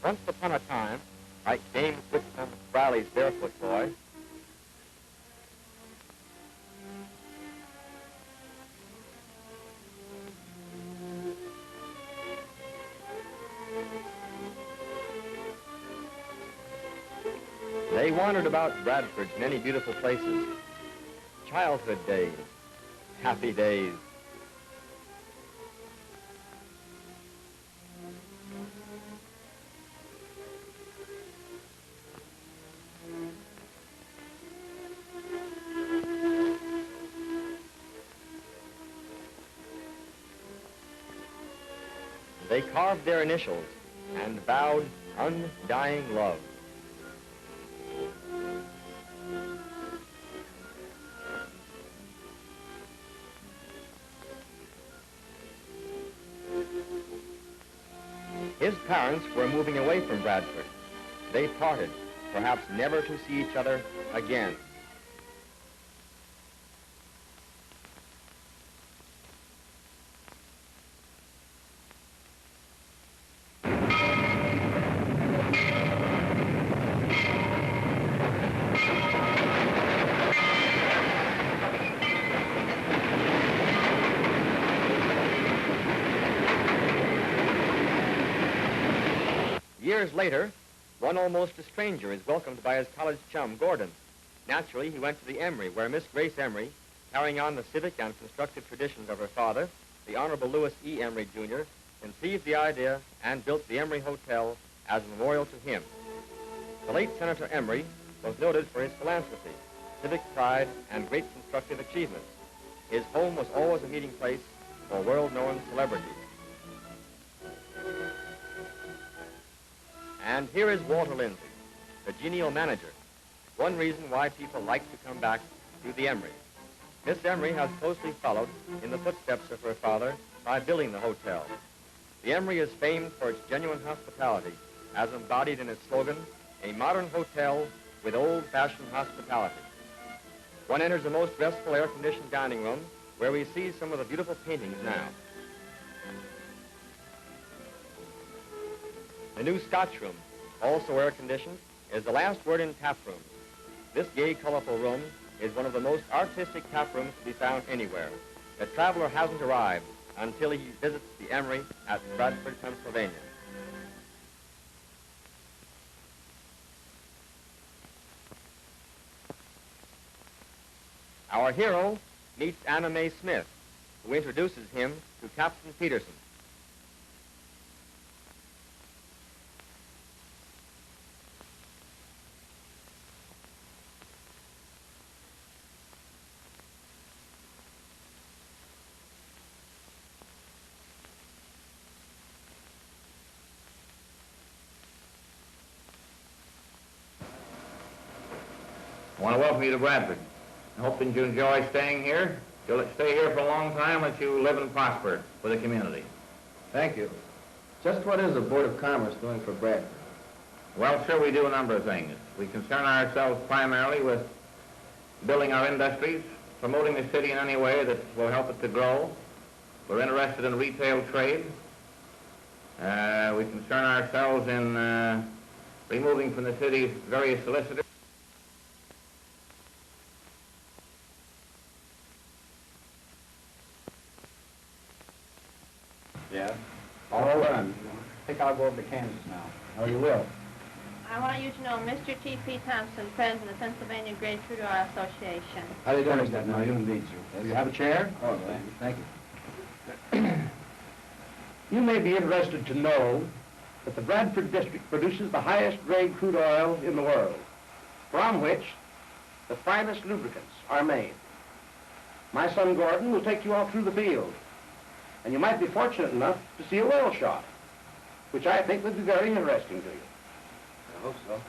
Once upon a time, like James Whitcomb Riley's Barefoot Boy, they wandered about Bradford's many beautiful places. Childhood days, happy days. They carved their initials and vowed undying love. His parents were moving away from Bradford. They parted, perhaps never to see each other again. Years later, one almost a stranger is welcomed by his college chum, Gordon. Naturally, he went to the Emory, where Miss Grace Emory, carrying on the civic and constructive traditions of her father, the Honorable Lewis E. Emory, Jr., conceived the idea and built the Emory Hotel as a memorial to him. The late Senator Emory was noted for his philanthropy, civic pride, and great constructive achievements. His home was always a meeting place for world-known celebrities. And here is Walter Lindsay, the genial manager. One reason why people like to come back to the Emory. Miss Emory has closely followed in the footsteps of her father by building the hotel. The Emory is famed for its genuine hospitality, as embodied in its slogan, a modern hotel with old-fashioned hospitality. One enters the most restful air-conditioned dining room, where we see some of the beautiful paintings now. The new Scotch room, also air-conditioned, is the last word in tap rooms. This gay, colorful room is one of the most artistic tap rooms to be found anywhere. The traveler hasn't arrived until he visits the Emory at Bradford, Pennsylvania. Our hero meets Anna Mae Smith, who introduces him to Captain Peterson. I want to welcome you to Bradford. I hope that you enjoy staying here. You'll stay here for a long time that you live and prosper for the community. Thank you. Just what is the Board of Commerce doing for Bradford? Well, sir, we do a number of things. We concern ourselves primarily with building our industries, promoting the city in any way that will help it to grow. We're interested in retail trade. We concern ourselves in removing from the city various solicitors. Yeah. All done. I think I'll go over to Kansas now. Oh, you will? I want you to know Mr. T.P. Thompson, President of the Pennsylvania Great Crude Oil Association. How do you do, Mr. No, you need you. Do you have a chair? Oh, thank you. You may be interested to know that the Bradford district produces the highest grade crude oil in the world, from which the finest lubricants are made. My son Gordon will take you all through the field, and you might be fortunate enough to see a well shot, which I think would be very interesting to you. I hope so.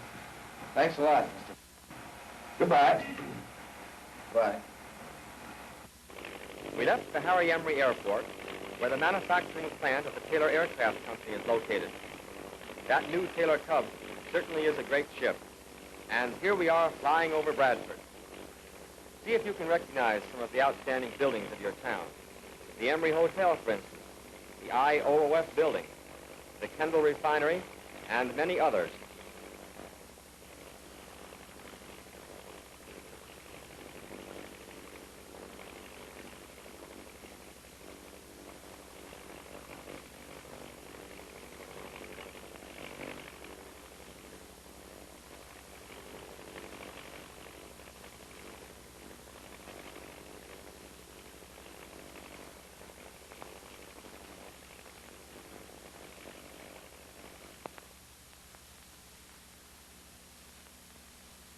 Thanks a lot, Mr. Goodbye. Bye. We left the Harry Emory Airport, where the manufacturing plant of the Taylor Aircraft Company is located. That new Taylor Cub certainly is a great ship. And here we are flying over Bradford. See if you can recognize some of the outstanding buildings of your town. The Emory Hotel, for instance, the IOOF building, the Kendall Refinery, and many others.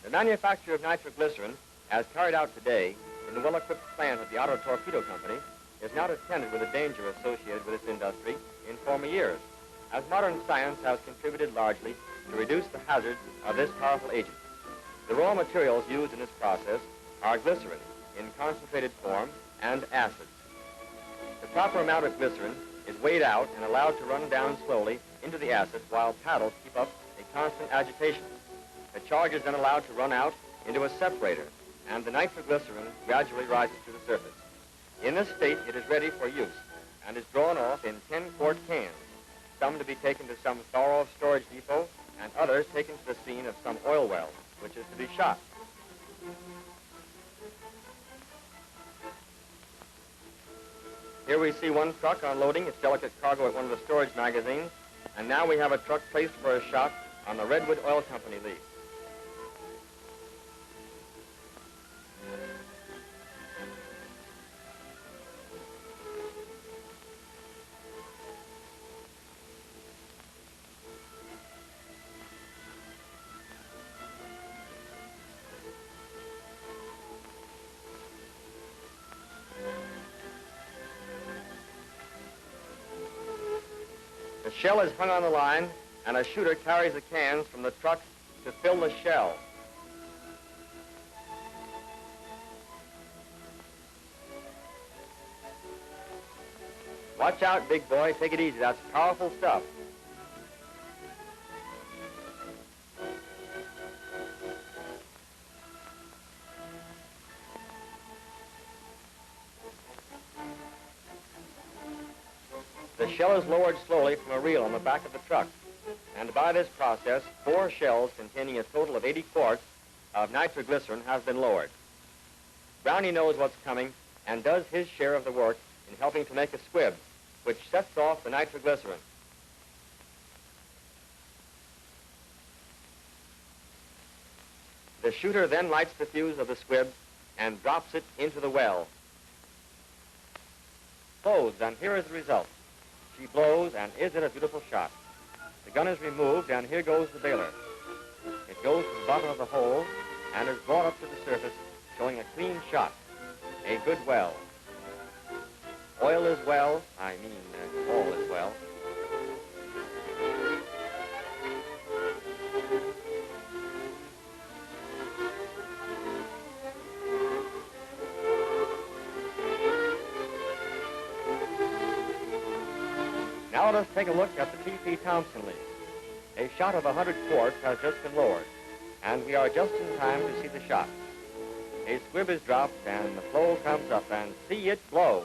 The manufacture of nitroglycerin, as carried out today in the well-equipped plant of the Auto Torpedo Company, is not attended with the danger associated with this industry in former years, as modern science has contributed largely to reduce the hazards of this powerful agent. The raw materials used in this process are glycerin in concentrated form and acids. The proper amount of glycerin is weighed out and allowed to run down slowly into the acids while paddles keep up a constant agitation. The charge is then allowed to run out into a separator, and the nitroglycerin gradually rises to the surface. In this state, it is ready for use and is drawn off in 10-quart cans, some to be taken to some thorough storage depot and others taken to the scene of some oil well, which is to be shot. Here we see one truck unloading its delicate cargo at one of the storage magazines, and now we have a truck placed for a shot on the Redwood Oil Company lease. The shell is hung on the line, and a shooter carries the cans from the truck to fill the shell. Watch out, big boy. Take it easy. That's powerful stuff. The shell is lowered slowly from a reel on the back of the truck, and by this process, 4 shells containing a total of 80 quarts of nitroglycerin have been lowered. Brownie knows what's coming and does his share of the work in helping to make a squib, which sets off the nitroglycerin. The shooter then lights the fuse of the squib and drops it into the well. Closed, and here is the result. She blows, and is it a beautiful shot? The gun is removed, and here goes the bailer. It goes to the bottom of the hole and is brought up to the surface, showing a clean shot, a good well. Oil is well, all is well. Now let us take a look at the T.P. Thompson leak. A shot of 100 quarts has just been lowered, and we are just in time to see the shot. A squib is dropped, and the flow comes up, and see it blow.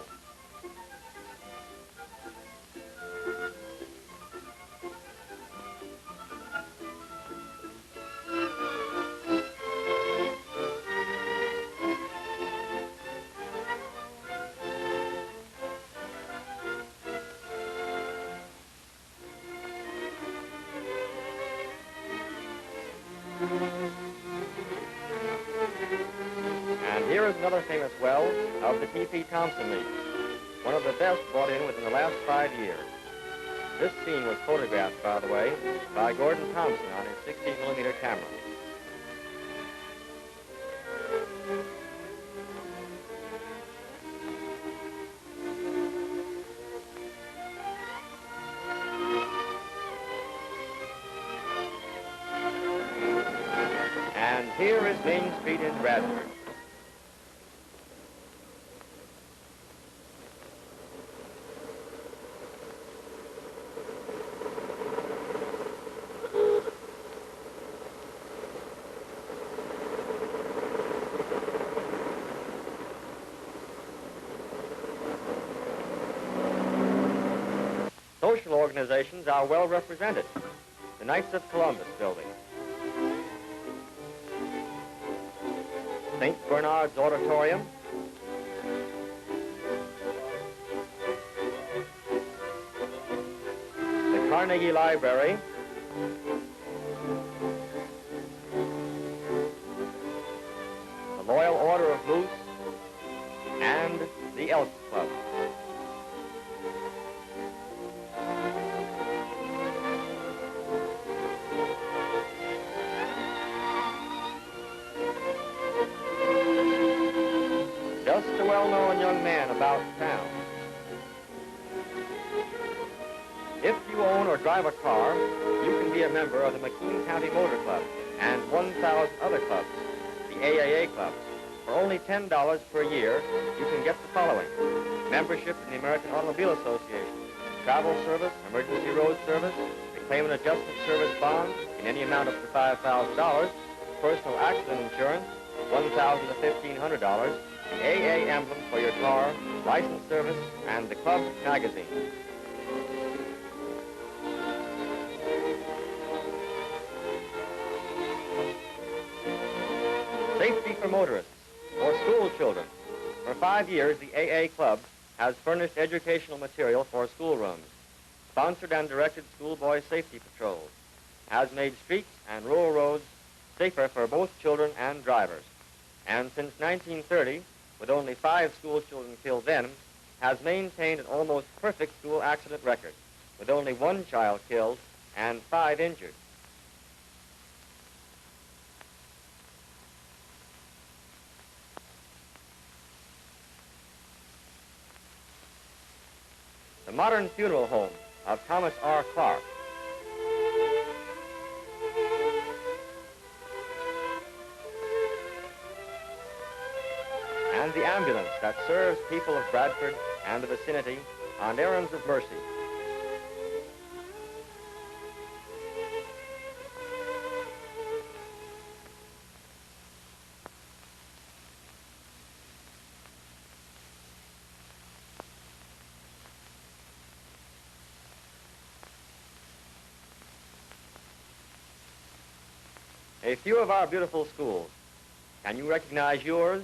And here is another famous well of the T.P. Thompson leak, one of the best brought in within the last 5 years. This scene was photographed, by the way, by Gordon Thompson on his 16mm camera. And here is Main Street in Bradford. Social organizations are well represented. the Knights of Columbus building, St. Bernard's Auditorium, the Carnegie Library, the Loyal Order of Moose, and the Elks Club. Just a well-known young man about town. If you own or drive a car, you can be a member of the McKean County Motor Club and 1,000 other clubs, the AAA clubs. For only $10 per year, you can get the following: membership in the American Automobile Association, travel service, emergency road service, a claim and adjustment service bond in any amount up to $5,000, personal accident insurance, $1,000 to $1,500, the AA emblem for your car, license service, and the club magazine. Safety for motorists, for school children. For 5 years, the AA Club has furnished educational material for schoolrooms, sponsored and directed schoolboy safety patrols, has made streets and rural roads safer for both children and drivers, and since 1930, with only 5 school children killed then, has maintained an almost perfect school accident record, with only 1 child killed and 5 injured. The modern funeral home of Thomas R. Clark, and the ambulance that serves people of Bradford and the vicinity on errands of mercy. A few of our beautiful schools. Can you recognize yours?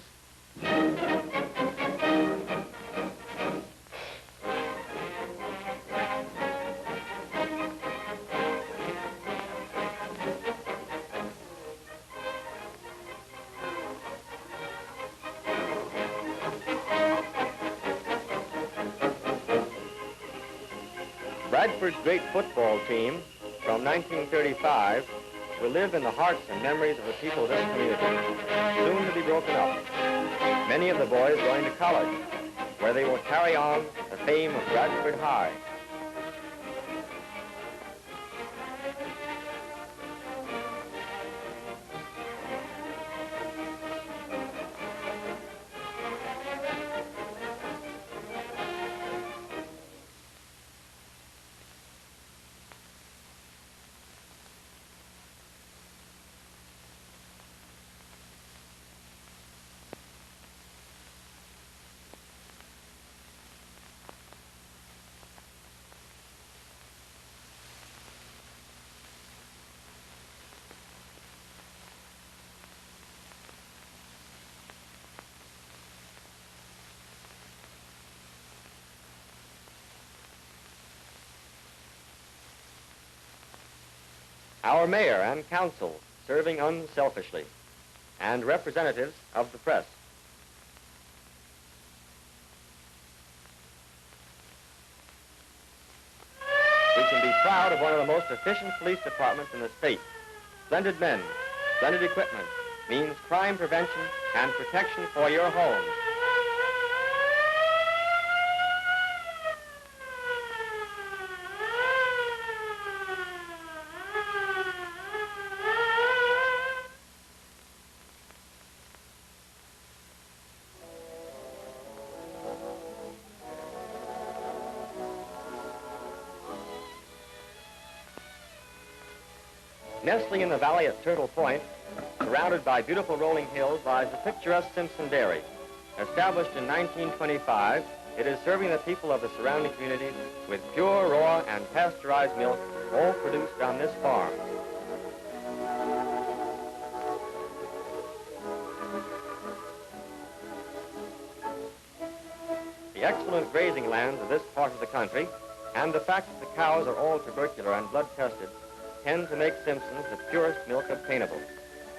Bradford's great football team from 1935 will live in the hearts and memories of the people of this community, soon to be broken up. Many of the boys going to college, where they will carry on the fame of Bradford High. Our mayor and council serving unselfishly, and representatives of the press. We can be proud of one of the most efficient police departments in the state. Splendid men, splendid equipment means crime prevention and protection for your homes. Nestling in the valley at Turtle Point, surrounded by beautiful rolling hills, lies the picturesque Simpson Dairy. Established in 1925, it is serving the people of the surrounding communities with pure, raw, and pasteurized milk all produced on this farm. The excellent grazing lands of this part of the country and the fact that the cows are all tubercular and blood tested tend to make Simpson's the purest milk obtainable.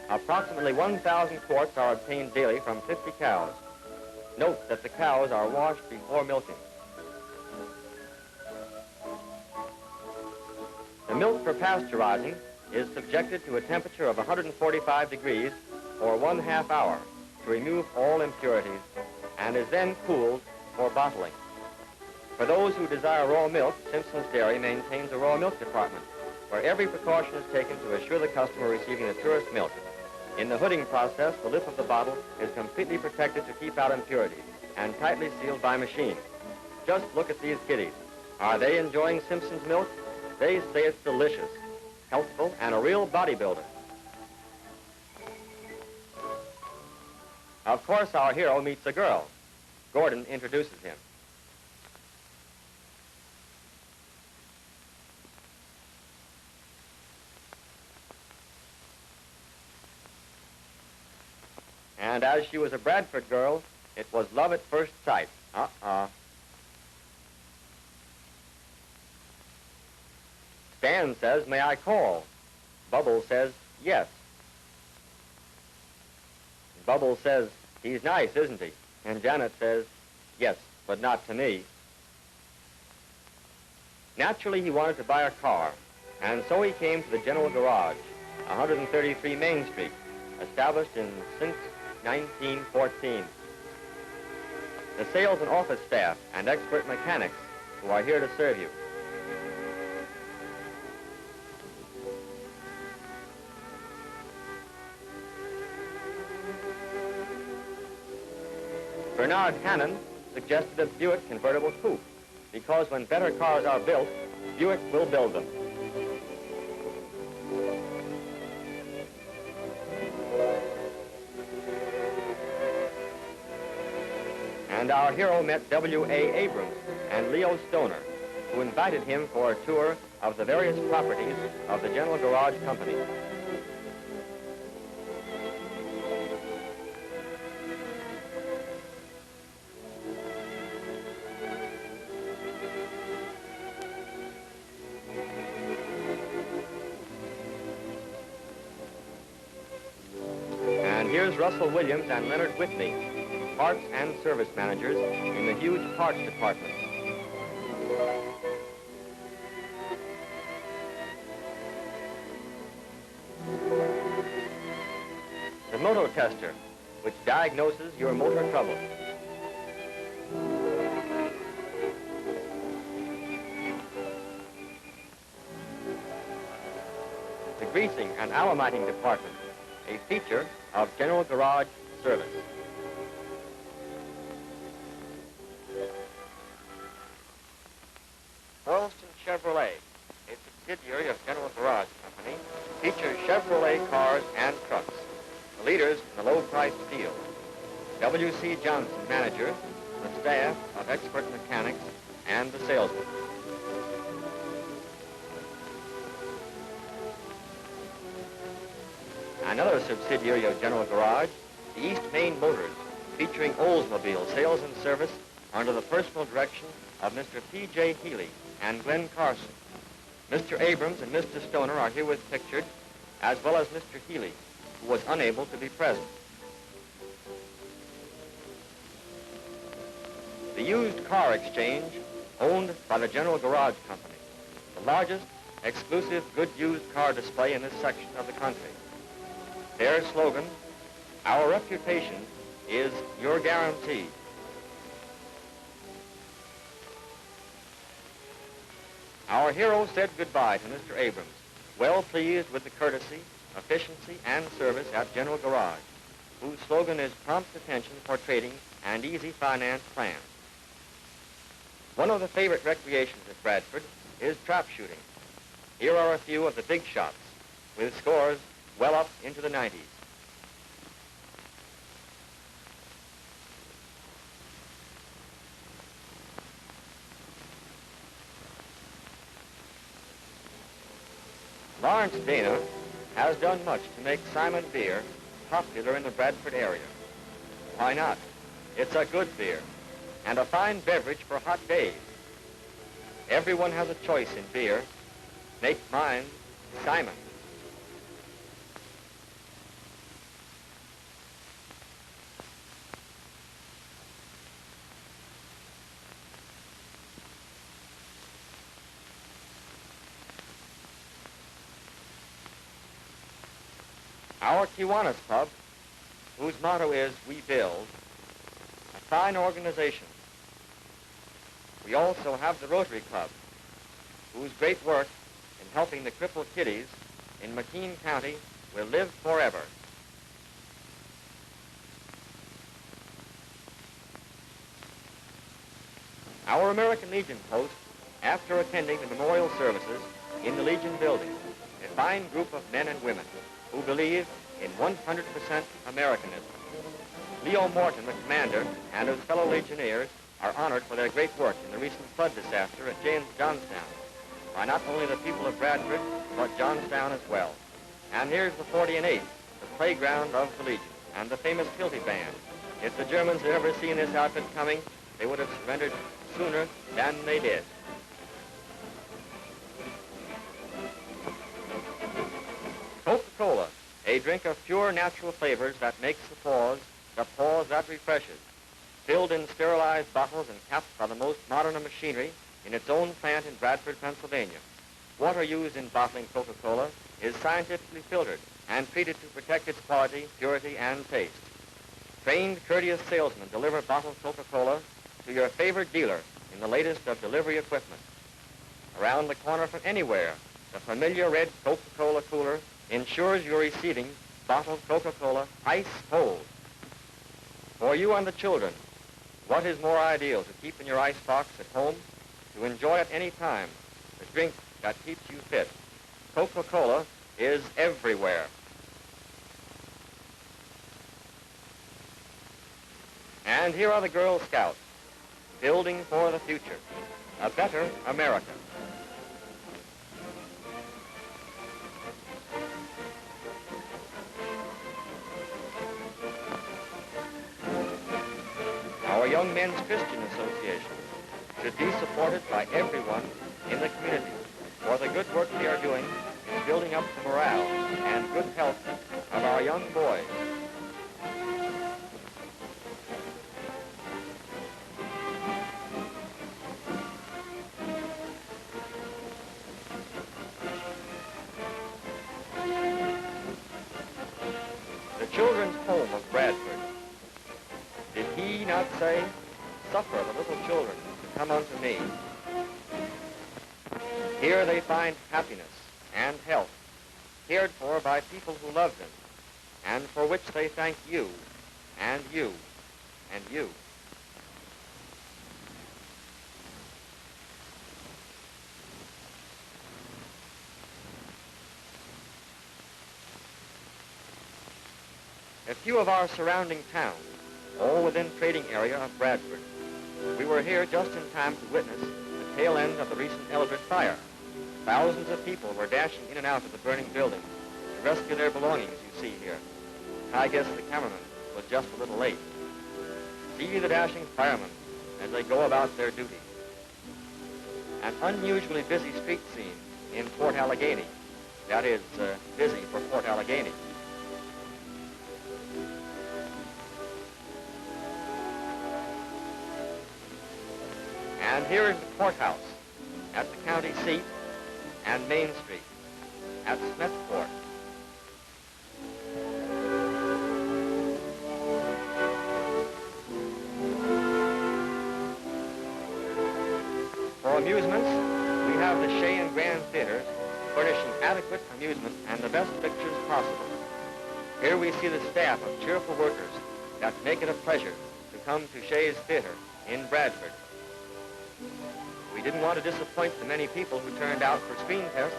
Approximately 1,000 quarts are obtained daily from 50 cows. Note that the cows are washed before milking. The milk for pasteurizing is subjected to a temperature of 145 degrees for 1/2 hour to remove all impurities and is then cooled for bottling. For those who desire raw milk, Simpson's Dairy maintains a raw milk department where every precaution is taken to assure the customer receiving the purest milk. In the hooding process, the lip of the bottle is completely protected to keep out impurities and tightly sealed by machine. Just look at these kiddies. Are they enjoying Simpson's milk? They say it's delicious, healthful, and a real bodybuilder. Of course, our hero meets a girl. Gordon introduces him. And as she was a Bradford girl, it was love at first sight. Stan says, "May I call?" Bubbles says, "Yes." Bubbles says, "He's nice, isn't he?" And Janet says, "Yes, but not to me." Naturally, he wanted to buy a car, and so he came to the General Garage, 133 Main Street, established since 1914. The sales and office staff and expert mechanics who are here to serve you. Bernard Hannon suggested a Buick convertible coupe because when better cars are built, Buick will build them. And our hero met W.A. Abrams and Leo Stoner, who invited him for a tour of the various properties of the General Garage Company. And here's Russell Williams and Leonard Whitney, parts and service managers in the huge parts department. The motor tester, which diagnoses your motor trouble. The greasing and allomiting department, a feature of General Garage service. Burleston Chevrolet, a subsidiary of General Garage Company, features Chevrolet cars and trucks, the leaders in the low-priced field. W.C. Johnson, manager, the staff of expert mechanics, and the salesman. Another subsidiary of General Garage, the East Main Motors, featuring Oldsmobile sales and service under the personal direction of Mr. P.J. Healy and Glenn Carson. Mr. Abrams and Mr. Stoner are herewith pictured, as well as Mr. Healy, who was unable to be present. The used car exchange, owned by the General Garage Company, the largest exclusive good used car display in this section of the country. Their slogan, "Our reputation is your guarantee." Our hero said goodbye to Mr. Abrams, well pleased with the courtesy, efficiency, and service at General Garage, whose slogan is prompt attention for trading and easy finance plans. One of the favorite recreations at Bradford is trap shooting. Here are a few of the big shots, with scores well up into the 90s. Lawrence Dana has done much to make Simon beer popular in the Bradford area. Why not? It's a good beer and a fine beverage for hot days. Everyone has a choice in beer. Make mine Simon. Our Kiwanis Club, whose motto is We Build, a fine organization. We also have the Rotary Club, whose great work in helping the crippled kiddies in McKean County will live forever. Our American Legion post, after attending the memorial services in the Legion building, a fine group of men and women who believe in 100% Americanism. Leo Morton, the commander, and his fellow Legionnaires are honored for their great work in the recent flood disaster at Johnstown by not only the people of Bradford, but Johnstown as well. And here's the 40 and 8, the playground of the Legion, and the famous Hilty Band. If the Germans had ever seen this outfit coming, they would have surrendered sooner than they did. Coca-Cola, a drink of pure natural flavors that makes the pause that refreshes. Filled in sterilized bottles and capped by the most modern of machinery in its own plant in Bradford, Pennsylvania. Water used in bottling Coca-Cola is scientifically filtered and treated to protect its quality, purity, and taste. Trained, courteous salesmen deliver bottled Coca-Cola to your favorite dealer in the latest of delivery equipment. Around the corner from anywhere, the familiar red Coca-Cola cooler ensures you're receiving bottled Coca-Cola ice cold. For you and the children, what is more ideal to keep in your icebox at home, to enjoy at any time, the drink that keeps you fit? Coca-Cola is everywhere. And here are the Girl Scouts, building for the future, a better America. Our Young Men's Christian Association should be supported by everyone in the community for the good work they are doing in building up the morale and good health of our young boys. The Children's Home of Bradford. Did he not say, "Suffer the little children to come unto me"? Here they find happiness and health, cared for by people who love them, and for which they thank you, and you, and you. A few of our surrounding towns, all within trading area of Bradford. We were here just in time to witness the tail end of the recent Eldred fire. Thousands of people were dashing in and out of the burning building to rescue their belongings, you see here. I guess the cameraman was just a little late. See the dashing firemen as they go about their duty. An unusually busy street scene in Fort Allegheny. That is, busy for Fort Allegheny. And here is the courthouse at the county seat and Main Street at Smithport. For amusements, we have the Shea and Grand Theaters furnishing adequate amusement and the best pictures possible. Here we see the staff of cheerful workers that make it a pleasure to come to Shea's Theater in Bradford. We didn't want to disappoint the many people who turned out for screen tests,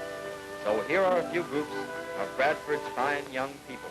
so here are a few groups of Bradford's fine young people.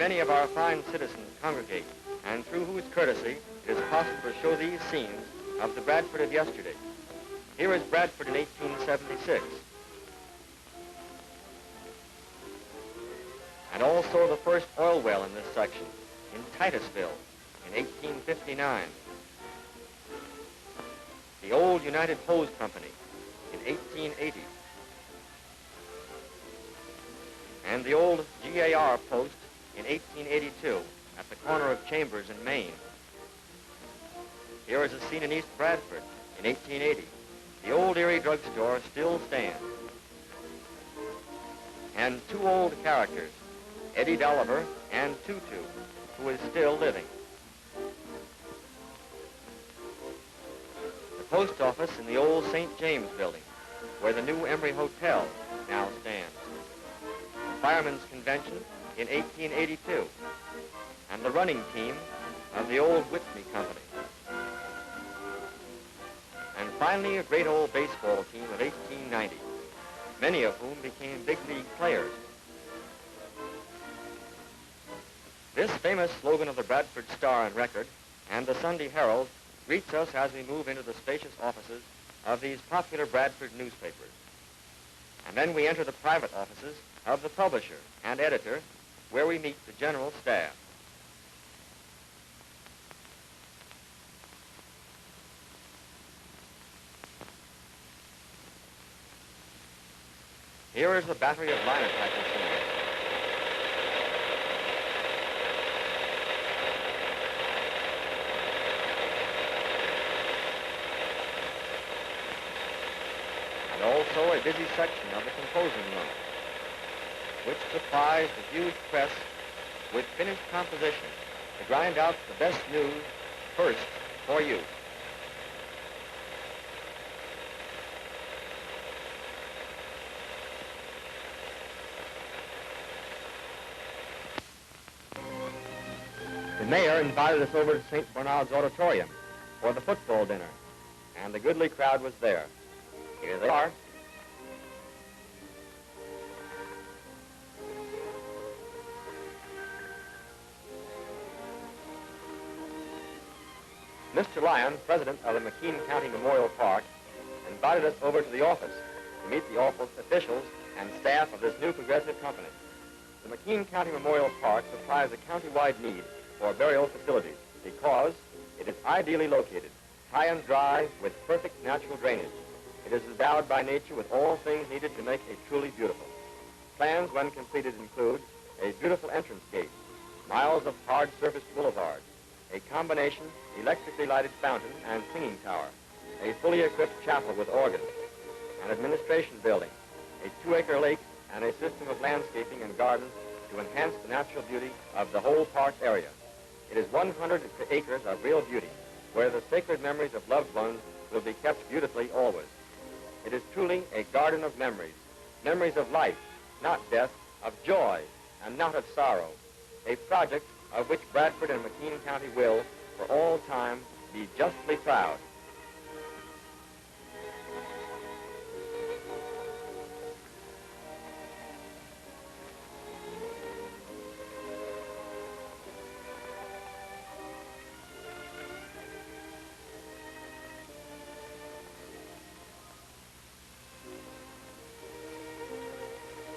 many of our fine citizens congregate, and through whose courtesy it is possible to show these scenes of the Bradford of yesterday. Here is Bradford in 1876. And also the first oil well in this section, in Titusville, in 1859. The old United Hose Company, in 1880. And the old GAR post in 1882 at the corner of Chambers in Maine. Here is a scene in East Bradford in 1880. The old Erie drugstore still stands. And two old characters, Eddie Dolliver and Tutu, who is still living. The post office in the old St. James building, where the new Emory Hotel now stands. The Firemen's Convention in 1882, and the running team of the old Whitney Company. And finally, a great old baseball team of 1890, many of whom became big league players. This famous slogan of the Bradford Star and Record and the Sunday Herald greets us as we move into the spacious offices of these popular Bradford newspapers. And then we enter the private offices of the publisher and editor, where we meet the general staff. Here is the battery of linotype machines. And also a busy section of the composing room, which supplies the huge press with finished composition to grind out the best news first for you. The mayor invited us over to St. Bernard's Auditorium for the football dinner, and the goodly crowd was there. Here they are. Mr. Lyon, president of the McKean County Memorial Park, invited us over to the office to meet the office officials and staff of this new progressive company. The McKean County Memorial Park supplies a county-wide need for burial facilities because it is ideally located, high and dry with perfect natural drainage. It is endowed by nature with all things needed to make it truly beautiful. Plans, when completed, include a beautiful entrance gate, miles of hard surface boulevard, a combination electrically lighted fountain and singing tower, a fully equipped chapel with organ, an administration building, a 2-acre lake, and a system of landscaping and gardens to enhance the natural beauty of the whole park area. It is 100 acres of real beauty, where the sacred memories of loved ones will be kept beautifully always. It is truly a garden of memories, memories of life, not death, of joy, and not of sorrow, a project of which Bradford and McKean County will, for all time, be justly proud.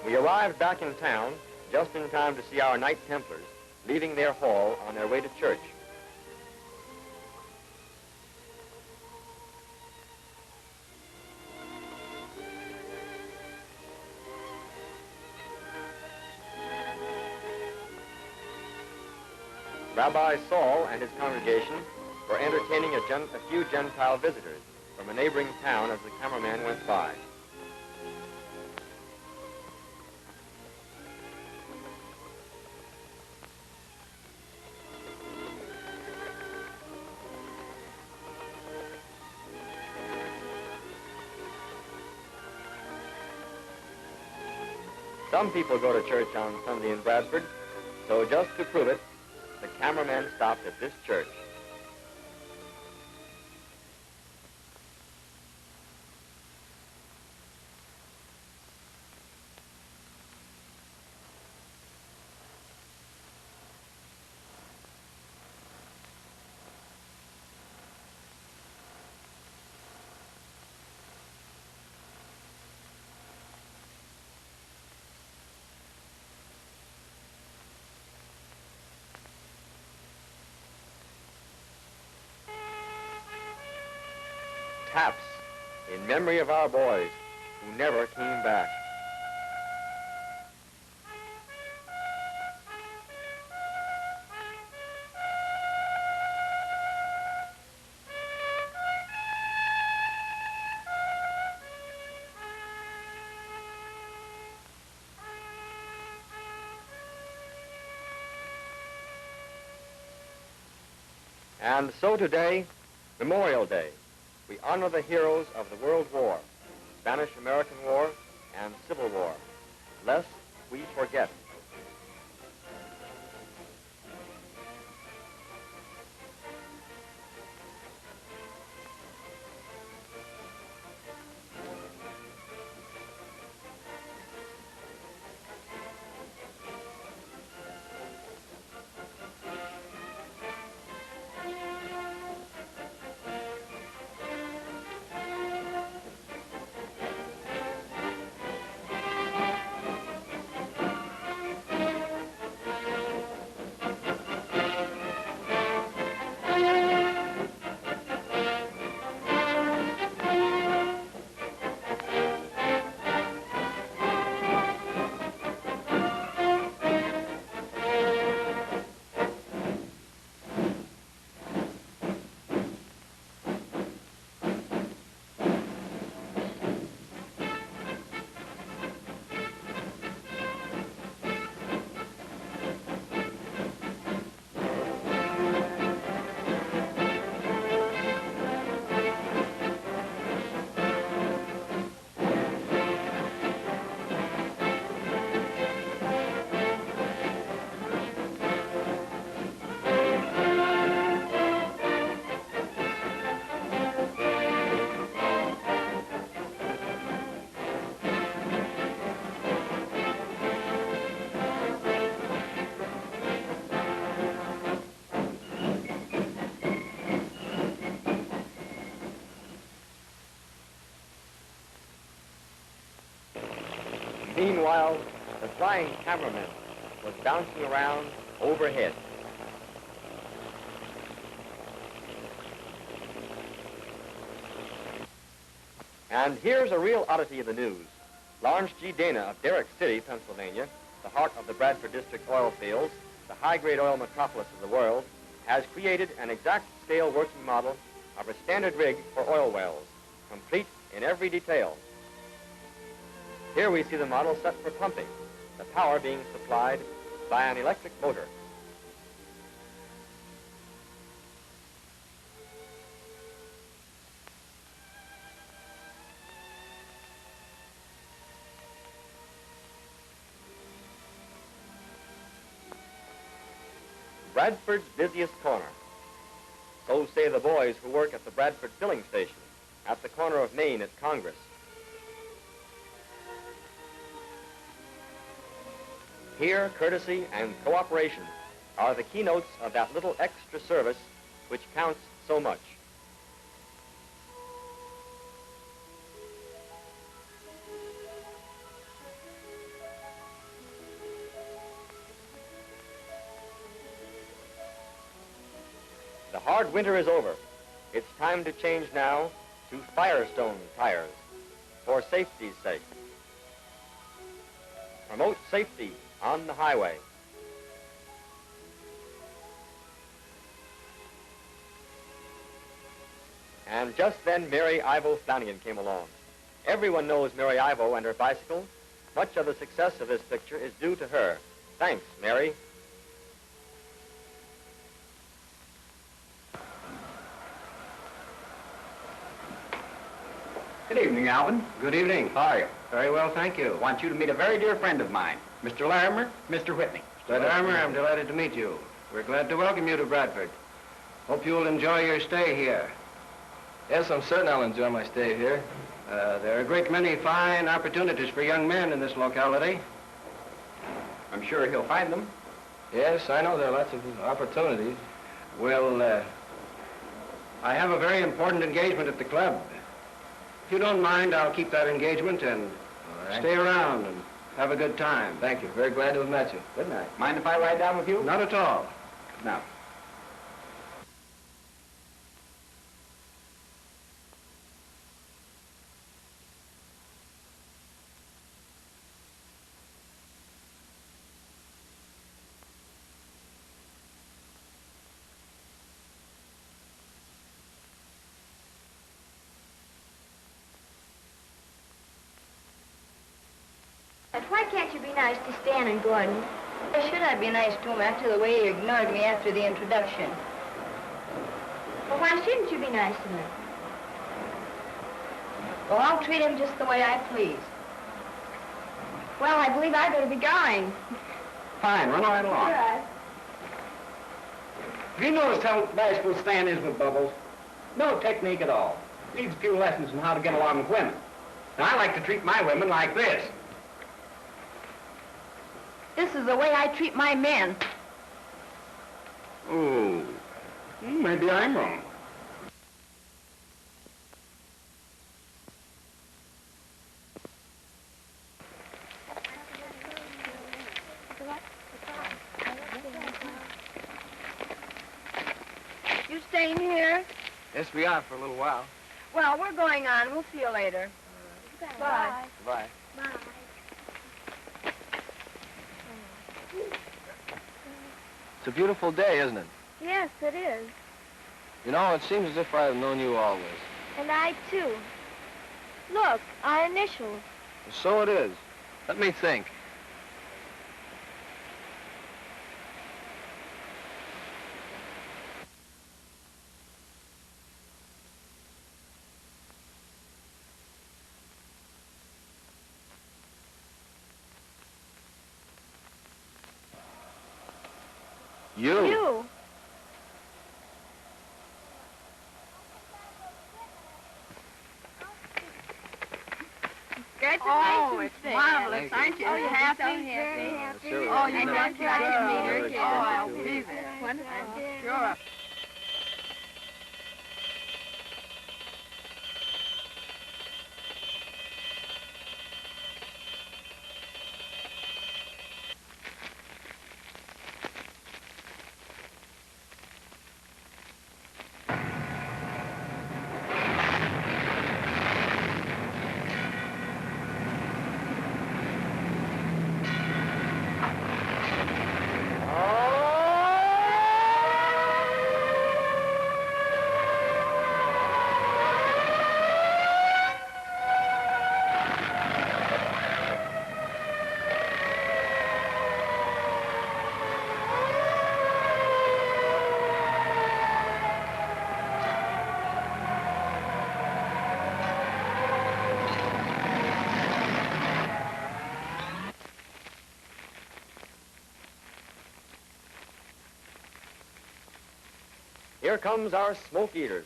We arrived back in town just in time to see our Knight Templars leaving their hall on their way to church. Rabbi Saul and his congregation were entertaining a few Gentile visitors from a neighboring town as the cameraman went by. Some people go to church on Sunday in Bradford, so just to prove it, the cameraman stopped at this church. Perhaps in memory of our boys who never came back. And so today, Memorial Day, we honor the heroes of the World War, Spanish-American War and Civil War, lest we forget. Meanwhile, the flying cameraman was bouncing around overhead. And here's a real oddity of the news. Lawrence G. Dana of Derrick City, Pennsylvania, the heart of the Bradford District oil fields, the high-grade oil metropolis of the world, has created an exact-scale working model of a standard rig for oil wells, complete in every detail. Here we see the model set for pumping, the power being supplied by an electric motor. Bradford's busiest corner. So say the boys who work at the Bradford filling station at the corner of Main at Congress. Here, courtesy and cooperation are the keynotes of that little extra service which counts so much. The hard winter is over. It's time to change now to Firestone tires for safety's sake. Promote safety on the highway. And just then, Mary Ivo Flanagan came along. Everyone knows Mary Ivo and her bicycle. Much of the success of this picture is due to her. Thanks, Mary. Good evening, Alvin. Good evening. How are you? Very well, thank you. I want you to meet a very dear friend of mine, Mr. Larimer, Mr. Whitney. Mr. Larimer, I'm delighted to meet you. We're glad to welcome you to Bradford. Hope you'll enjoy your stay here. Yes, I'm certain I'll enjoy my stay here. There are a great many fine opportunities for young men in this locality. I'm sure he'll find them. Yes, I know there are lots of opportunities. Well, I have a very important engagement at the club. If you don't mind, I'll keep that engagement and All right. stay around and have a good time. Thank you. Very glad to have met you. Good night. Mind if I ride down with you? Not at all. No. why can't you be nice to Stan and Gordon? Why should I be nice to him after the way he ignored me after the introduction? Well, why shouldn't you be nice to them? Well, I'll treat him just the way I please. Well, I believe I better be going. Fine, run right along. Right. Have you noticed how bashful Stan is with Bubbles? No technique at all. Needs a few lessons on how to get along with women. Now, I like to treat my women like this. This is the way I treat my men. Oh, maybe I'm wrong. You staying here? Yes, we are for a little while. Well, we're going on. We'll see you later. Bye. Bye. It's a beautiful day, isn't it? Yes, it is. You know, it seems as if I've known you always. And I, too. Look, our initials. So it is. Let me think. You. Oh, it's marvelous, aren't you? Oh, you're happy? so happy. Sure. Oh, you I want want you to meet her Oh, again. I'll be there. I'm sure. Here comes our smoke eaters.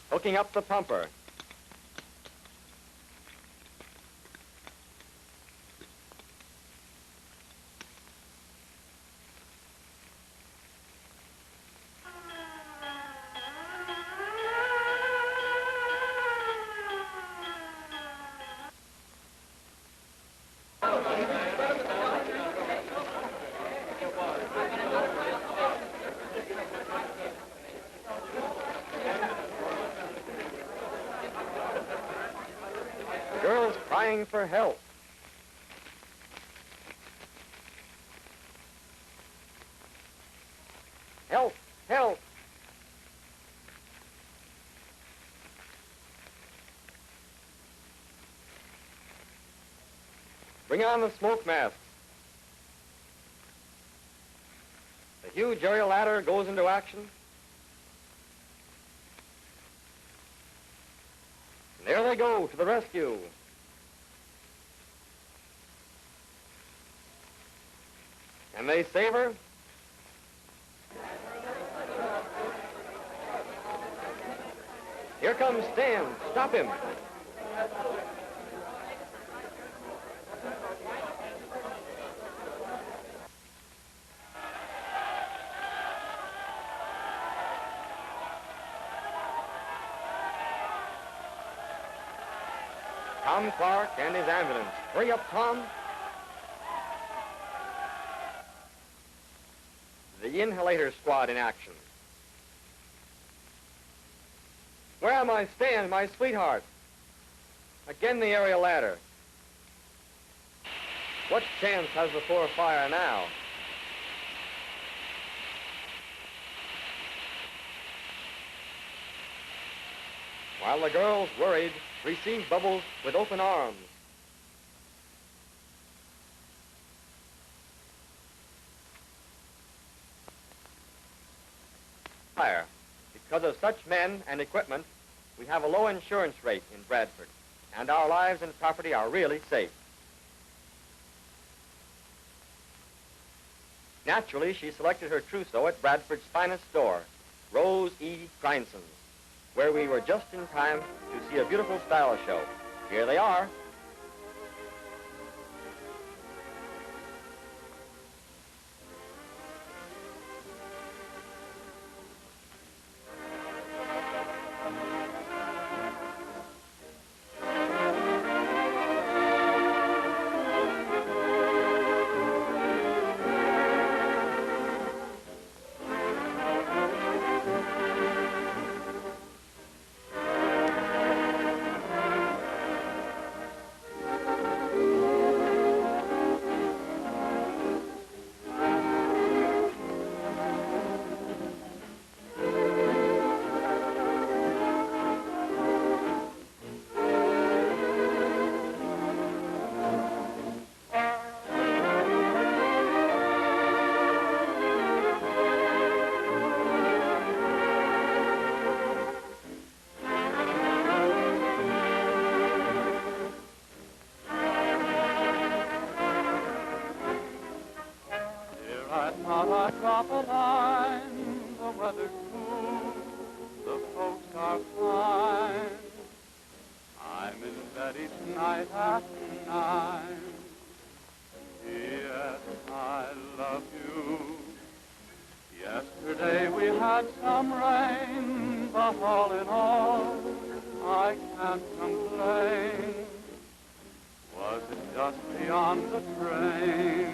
Hooking up the pumper. The girl's crying for help. Help! Help! Bring on the smoke masks. The huge aerial ladder goes into action. And there they go to the rescue. And they save her. Here comes Stan. Stop him. Tom Clark and his ambulance. Hurry up, Tom. The inhalator squad in action. Where am I, Stan, my sweetheart? Again the aerial ladder. What chance has the poor fire now? While the girls, worried, receive Bubbles with open arms. Fire. Because of such men and equipment, we have a low insurance rate in Bradford, and our lives and property are really safe. Naturally, she selected her trousseau at Bradford's finest store, Rose E. Grindson's, where we were just in time to see a beautiful style show. Here they are. Not a drop of line, the weather's cool, the folks are fine. I'm in bed each night at 9. Yes, I love you. Yesterday we had some rain, but all in all, I can't complain. Was it just beyond the train?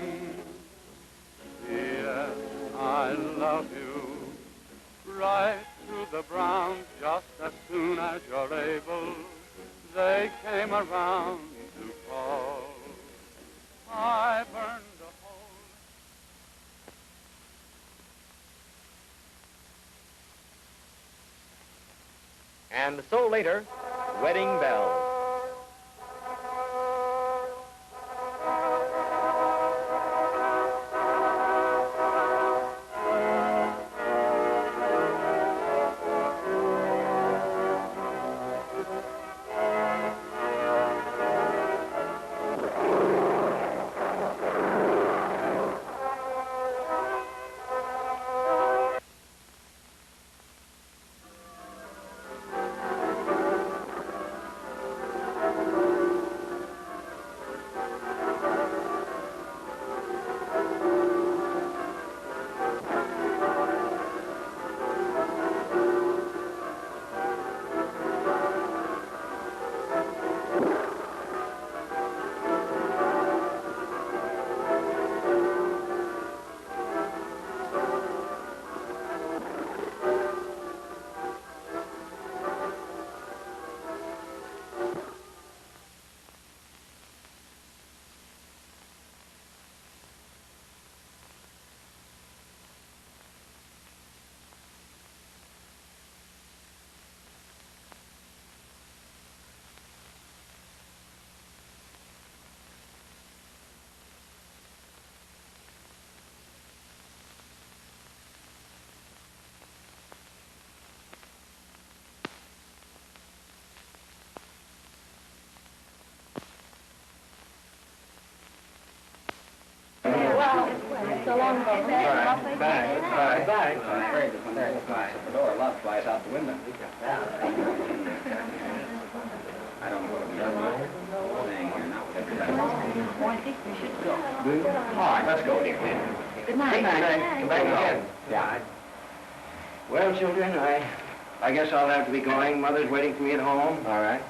Yes, I love you. Right to the Browns, just as soon as you're able, they came around to call. I burned a hole. And so later, wedding bells. So long ago. Bye. I'm afraid that when there's flies at the door, a lot flies out the window. I don't know what I'm doing. Staying here now. I think we should go. All right, let's go, dear man. Good night. Good night. Come back again. Yeah. Well, children, I guess I'll have to be going. Mother's waiting for me at home. All right.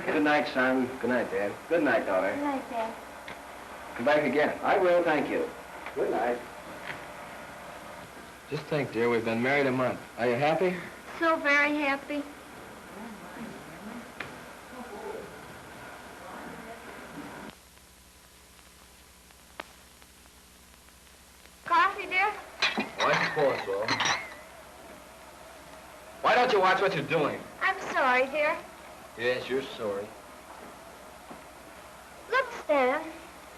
Good night, son. Good night, Dad. Good night, daughter. Good night, Dad. Come back again. I will, thank you. Good night. Just think, dear, we've been married a month. Are you happy? So very happy. dear? Watch the course, Will. Why don't you watch what you're doing? I'm sorry, dear. Yes, you're sorry. Look, Stan.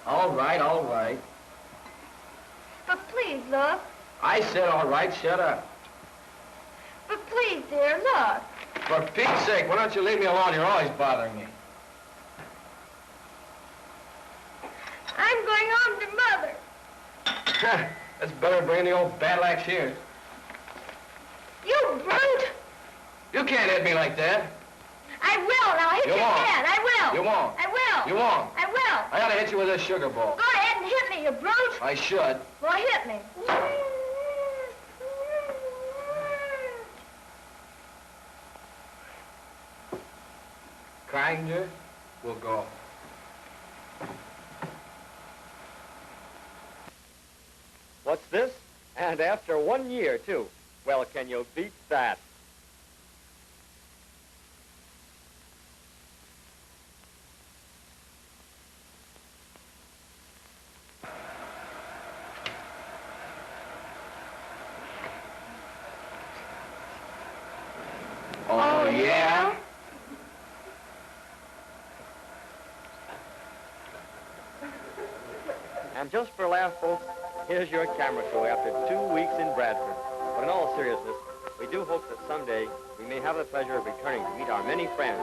All right, all right. But please, look. I said all right, shut up. But please, dear, look. For Pete's sake, why don't you leave me alone? You're always bothering me. I'm going home to Mother. That's better than bringing the old battle axe here. You brute! You can't hit me like that. I will. Now hit You you won't. again. I will. You won't. I will. You won't. I will. I ought to hit you with a sugar ball. Go ahead and hit me, you brute. I should. Well, hit me. Kinder will go. What's this? And after 1 year, too. Well, can you beat that? Oh, yeah? And just for a laugh, folks, here's your camera crew after 2 weeks in Bradford. But in all seriousness, we do hope that someday we may have the pleasure of returning to meet our many friends